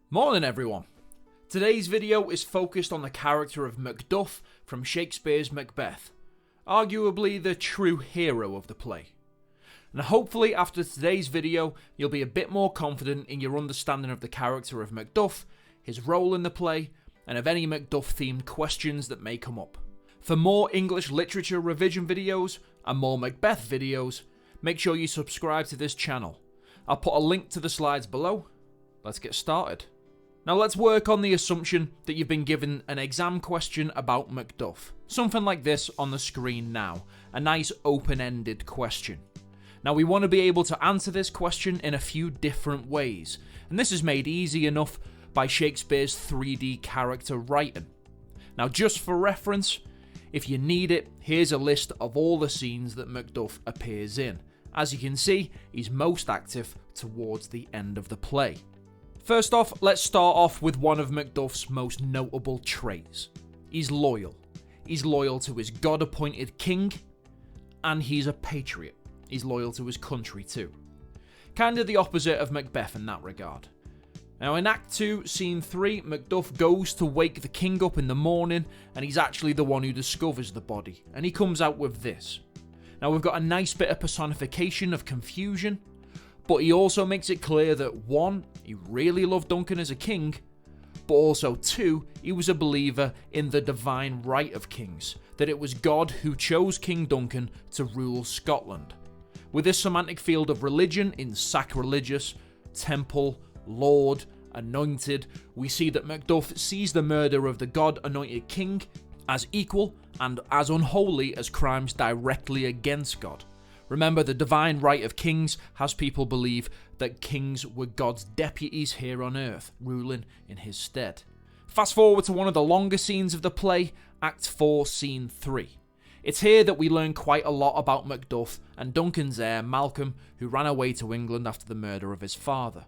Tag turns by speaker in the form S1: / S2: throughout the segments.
S1: Morning everyone. Today's video is focused on the character of Macduff from Shakespeare's Macbeth, arguably the true hero of the play. And hopefully after today's video you'll be a bit more confident in your understanding of the character of Macduff, his role in the play, and of any Macduff themed questions that may come up. For more English literature revision videos and more Macbeth videos, make sure you subscribe to this channel. I'll put a link to the slides below. Let's get started. Now let's work on the assumption that you've been given an exam question about Macduff. Something like this on the screen now, a nice open-ended question. Now we want to be able to answer this question in a few different ways, and this is made easy enough by Shakespeare's 3D character writing. Now just for reference, if you need it, here's a list of all the scenes that Macduff appears in. As you can see, he's most active towards the end of the play. First off, let's start off with one of Macduff's most notable traits. He's loyal. He's loyal to his God-appointed king, and he's a patriot. He's loyal to his country too. Kind of the opposite of Macbeth in that regard. Now in Act 2, Scene 3, Macduff goes to wake the king up in the morning, and he's actually the one who discovers the body, and he comes out with this. Now we've got a nice bit of personification of confusion, but he also makes it clear that 1, he really loved Duncan as a king, but also 2, he was a believer in the divine right of kings, that it was God who chose King Duncan to rule Scotland. With this semantic field of religion in sacrilegious, temple, lord, anointed, we see that Macduff sees the murder of the God-anointed king as equal and as unholy as crimes directly against God. Remember, the divine right of kings has people believe that kings were God's deputies here on earth, ruling in his stead. Fast forward to one of the longer scenes of the play, Act 4, Scene 3. It's here that we learn quite a lot about Macduff and Duncan's heir, Malcolm, who ran away to England after the murder of his father.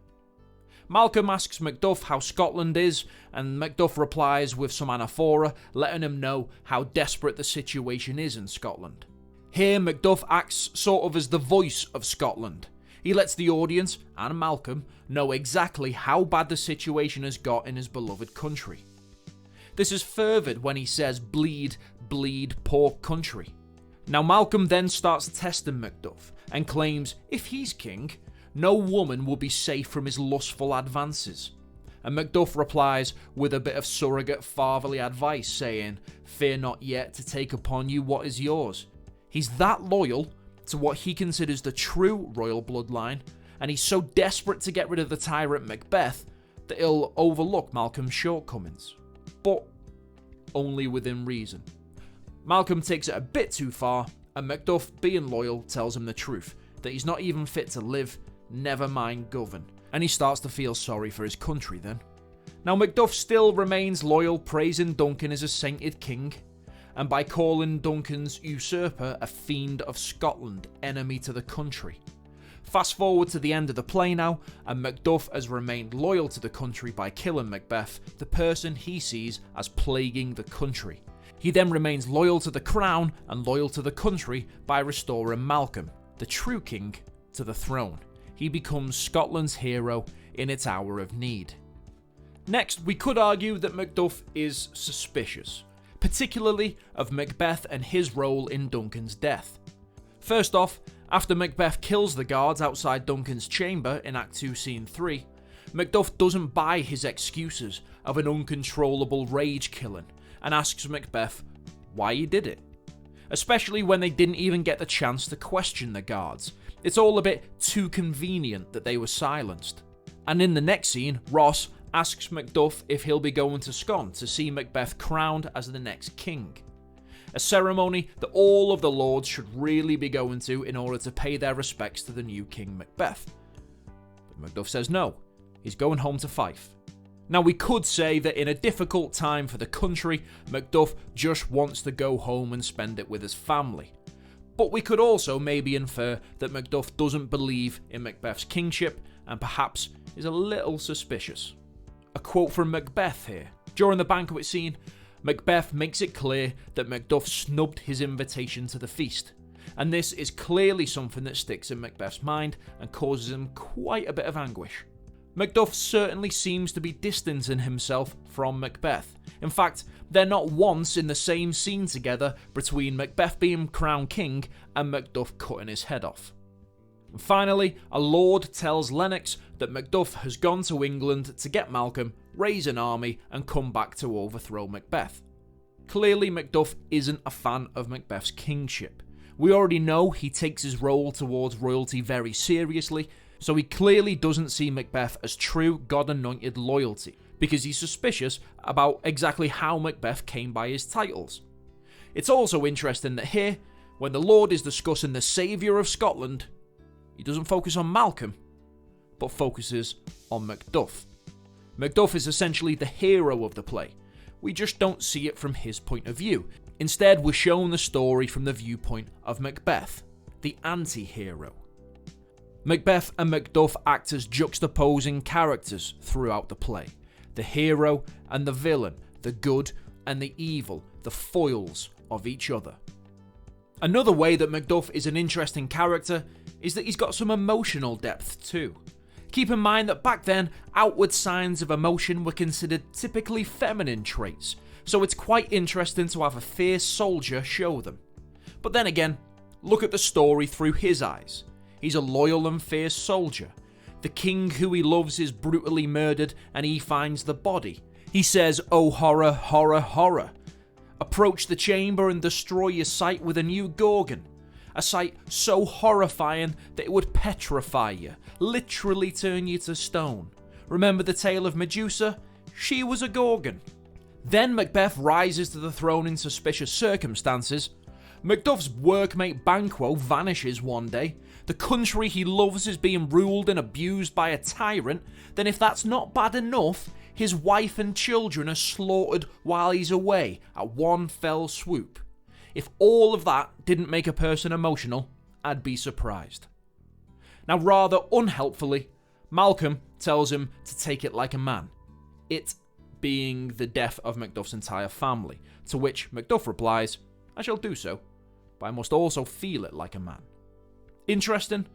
S1: Malcolm asks Macduff how Scotland is, and Macduff replies with some anaphora, letting him know how desperate the situation is in Scotland. Here, Macduff acts sort of as the voice of Scotland. He lets the audience, and Malcolm, know exactly how bad the situation has got in his beloved country. This is furthered when he says, "Bleed, bleed, poor country." Now Malcolm then starts testing Macduff, and claims if he's king, no woman will be safe from his lustful advances. And Macduff replies with a bit of surrogate fatherly advice, saying, "Fear not yet to take upon you what is yours." He's that loyal to what he considers the true royal bloodline, and he's so desperate to get rid of the tyrant Macbeth that he'll overlook Malcolm's shortcomings. But only within reason. Malcolm takes it a bit too far, and Macduff, being loyal, tells him the truth, that he's not even fit to live, never mind govern, and he starts to feel sorry for his country then. Now Macduff still remains loyal, praising Duncan as a sainted king, and by calling Duncan's usurper a fiend of Scotland, enemy to the country. Fast forward to the end of the play now, and Macduff has remained loyal to the country by killing Macbeth, the person he sees as plaguing the country. He then remains loyal to the crown and loyal to the country by restoring Malcolm, the true king, to the throne. He becomes Scotland's hero in its hour of need. Next, we could argue that Macduff is suspicious, particularly of Macbeth and his role in Duncan's death. First off, after Macbeth kills the guards outside Duncan's chamber in Act 2, Scene 3, Macduff doesn't buy his excuses of an uncontrollable rage killing and asks Macbeth why he did it. Especially when they didn't even get the chance to question the guards. It's all a bit too convenient that they were silenced. And in the next scene, Ross asks Macduff if he'll be going to Scone to see Macbeth crowned as the next king. A ceremony that all of the lords should really be going to in order to pay their respects to the new King Macbeth. But Macduff says no, he's going home to Fife. Now we could say that in a difficult time for the country, Macduff just wants to go home and spend it with his family. But we could also maybe infer that Macduff doesn't believe in Macbeth's kingship and perhaps is a little suspicious. A quote from Macbeth here. During the banquet scene, Macbeth makes it clear that Macduff snubbed his invitation to the feast, and this is clearly something that sticks in Macbeth's mind and causes him quite a bit of anguish. Macduff certainly seems to be distancing himself from Macbeth. In fact, they're not once in the same scene together between Macbeth being crowned king and Macduff cutting his head off. And finally, a lord tells Lennox that Macduff has gone to England to get Malcolm, raise an army, and come back to overthrow Macbeth. Clearly, Macduff isn't a fan of Macbeth's kingship. We already know he takes his role towards royalty very seriously, so he clearly doesn't see Macbeth as true God-anointed loyalty, because he's suspicious about exactly how Macbeth came by his titles. It's also interesting that here, when the Lord is discussing the saviour of Scotland, he doesn't focus on Malcolm, but focuses on Macduff. Macduff is essentially the hero of the play. We just don't see it from his point of view. Instead, we're shown the story from the viewpoint of Macbeth, the anti-hero. Macbeth and Macduff act as juxtaposing characters throughout the play. The hero and the villain, the good and the evil, the foils of each other. Another way that Macduff is an interesting character is that he's got some emotional depth too. Keep in mind that back then, outward signs of emotion were considered typically feminine traits, so it's quite interesting to have a fierce soldier show them. But then again, look at the story through his eyes. He's a loyal and fierce soldier. The king who he loves is brutally murdered and he finds the body. He says, "Oh horror, horror, horror. Approach the chamber and destroy your sight with a new Gorgon. A sight so horrifying that it would petrify you, literally turn you to stone. Remember the tale of Medusa? She was a Gorgon." Then Macbeth rises to the throne in suspicious circumstances. Macduff's workmate Banquo vanishes one day. The country he loves is being ruled and abused by a tyrant. Then if that's not bad enough, his wife and children are slaughtered while he's away at one fell swoop. If all of that didn't make a person emotional, I'd be surprised. Now, rather unhelpfully, Malcolm tells him to take it like a man. It being the death of Macduff's entire family, to which Macduff replies, "I shall do so, but I must also feel it like a man." Interesting,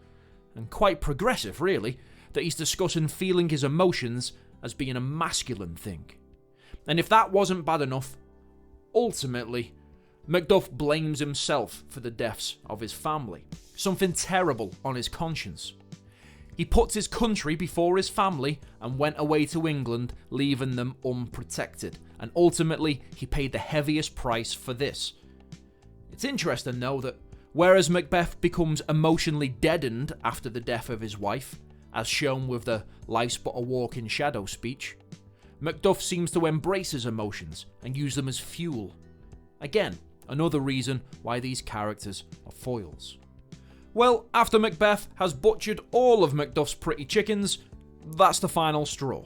S1: and quite progressive really, that he's discussing feeling his emotions as being a masculine thing. And if that wasn't bad enough, ultimately, Macduff blames himself for the deaths of his family, something terrible on his conscience. He puts his country before his family and went away to England, leaving them unprotected, and ultimately he paid the heaviest price for this. It's interesting though that whereas Macbeth becomes emotionally deadened after the death of his wife, as shown with the "life's but a walk in shadow" speech, Macduff seems to embrace his emotions and use them as fuel. Again, another reason why these characters are foils. Well, after Macbeth has butchered all of Macduff's pretty chickens, that's the final straw.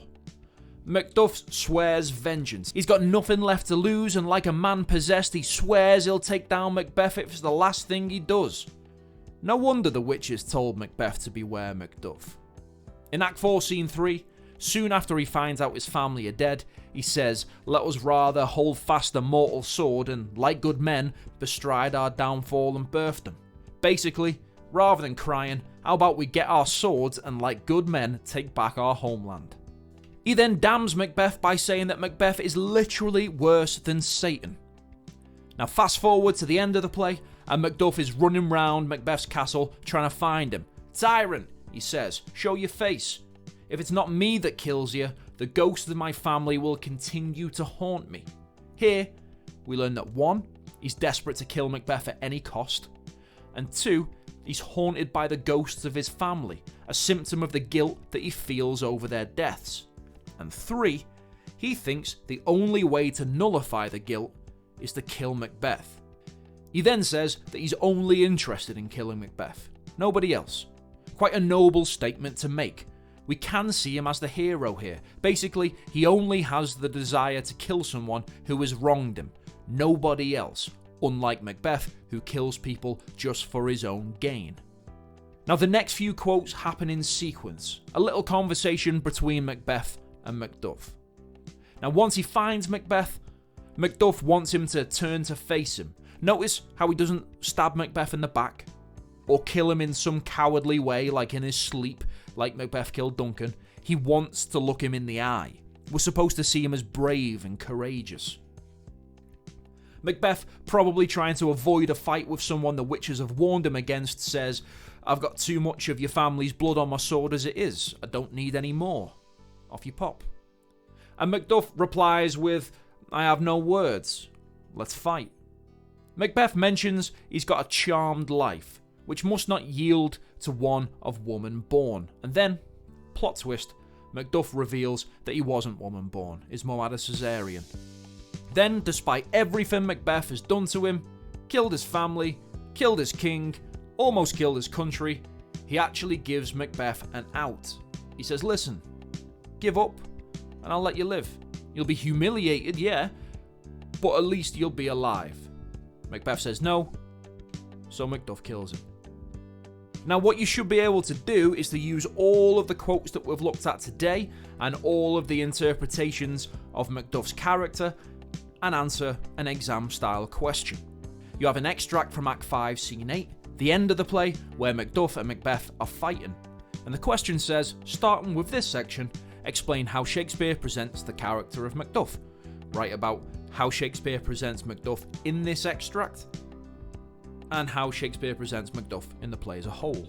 S1: Macduff swears vengeance. He's got nothing left to lose, and like a man possessed, he swears he'll take down Macbeth if it's the last thing he does. No wonder the witches told Macbeth to beware Macduff. In Act 4, Scene 3, soon after he finds out his family are dead, he says, "Let us rather hold fast the mortal sword and, like good men, bestride our downfall and birth them." Basically, rather than crying, how about we get our swords and, like good men, take back our homeland? He then damns Macbeth by saying that Macbeth is literally worse than Satan. Now fast forward to the end of the play, and Macduff is running round Macbeth's castle trying to find him. "Tyrant," he says, "show your face. If it's not me that kills you, the ghosts of my family will continue to haunt me." Here, we learn that 1, he's desperate to kill Macbeth at any cost, and 2, he's haunted by the ghosts of his family, a symptom of the guilt that he feels over their deaths. And 3, he thinks the only way to nullify the guilt is to kill Macbeth. He then says that he's only interested in killing Macbeth, nobody else. Quite a noble statement to make. We can see him as the hero here. Basically, he only has the desire to kill someone who has wronged him, nobody else, unlike Macbeth, who kills people just for his own gain. Now the next few quotes happen in sequence, a little conversation between Macbeth and Macduff. Now once he finds Macbeth, Macduff wants him to turn to face him, Notice how he doesn't stab Macbeth in the back, or kill him in some cowardly way like in his sleep, like Macbeth killed Duncan. He wants to look him in the eye. We're supposed to see him as brave and courageous. Macbeth, probably trying to avoid a fight with someone the witches have warned him against, says, "I've got too much of your family's blood on my sword as it is. I don't need any more." Off you pop. And Macduff replies with, "I have no words. Let's fight." Macbeth mentions he's got a charmed life, which must not yield to one of woman born. And then, plot twist, Macduff reveals that he wasn't woman born. His mum had a cesarean. Then, despite everything Macbeth has done to him, killed his family, killed his king, almost killed his country, he actually gives Macbeth an out. He says, "Listen, give up and I'll let you live. You'll be humiliated, yeah, but at least you'll be alive." Macbeth says no, so Macduff kills him. Now, what you should be able to do is to use all of the quotes that we've looked at today and all of the interpretations of Macduff's character and answer an exam-style question. You have an extract from Act 5, Scene 8, the end of the play, where Macduff and Macbeth are fighting. And the question says, starting with this section, explain how Shakespeare presents the character of Macduff. Write about how Shakespeare presents Macduff in this extract, and how Shakespeare presents Macduff in the play as a whole.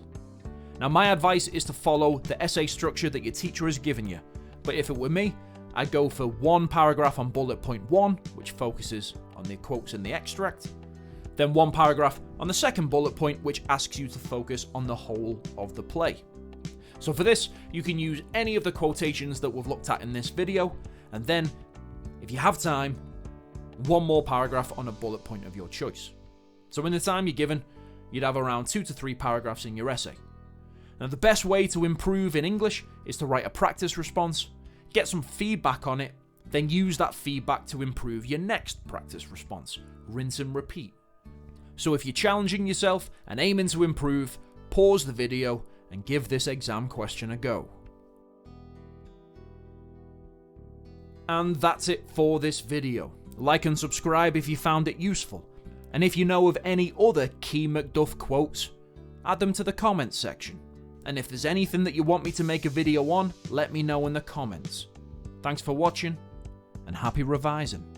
S1: Now, my advice is to follow the essay structure that your teacher has given you, but if it were me, I'd go for one paragraph on bullet point 1, which focuses on the quotes in the extract, then one paragraph on the second bullet point, which asks you to focus on the whole of the play. So for this, you can use any of the quotations that we've looked at in this video, and then, if you have time, one more paragraph on a bullet point of your choice. So in the time you're given, you'd have around 2 to 3 paragraphs in your essay. Now, the best way to improve in English is to write a practice response, get some feedback on it, then use that feedback to improve your next practice response. Rinse and repeat. So if you're challenging yourself and aiming to improve, pause the video and give this exam question a go. And that's it for this video. Like and subscribe if you found it useful. And if you know of any other key Macduff quotes, add them to the comments section. And if there's anything that you want me to make a video on, let me know in the comments. Thanks for watching, and happy revising.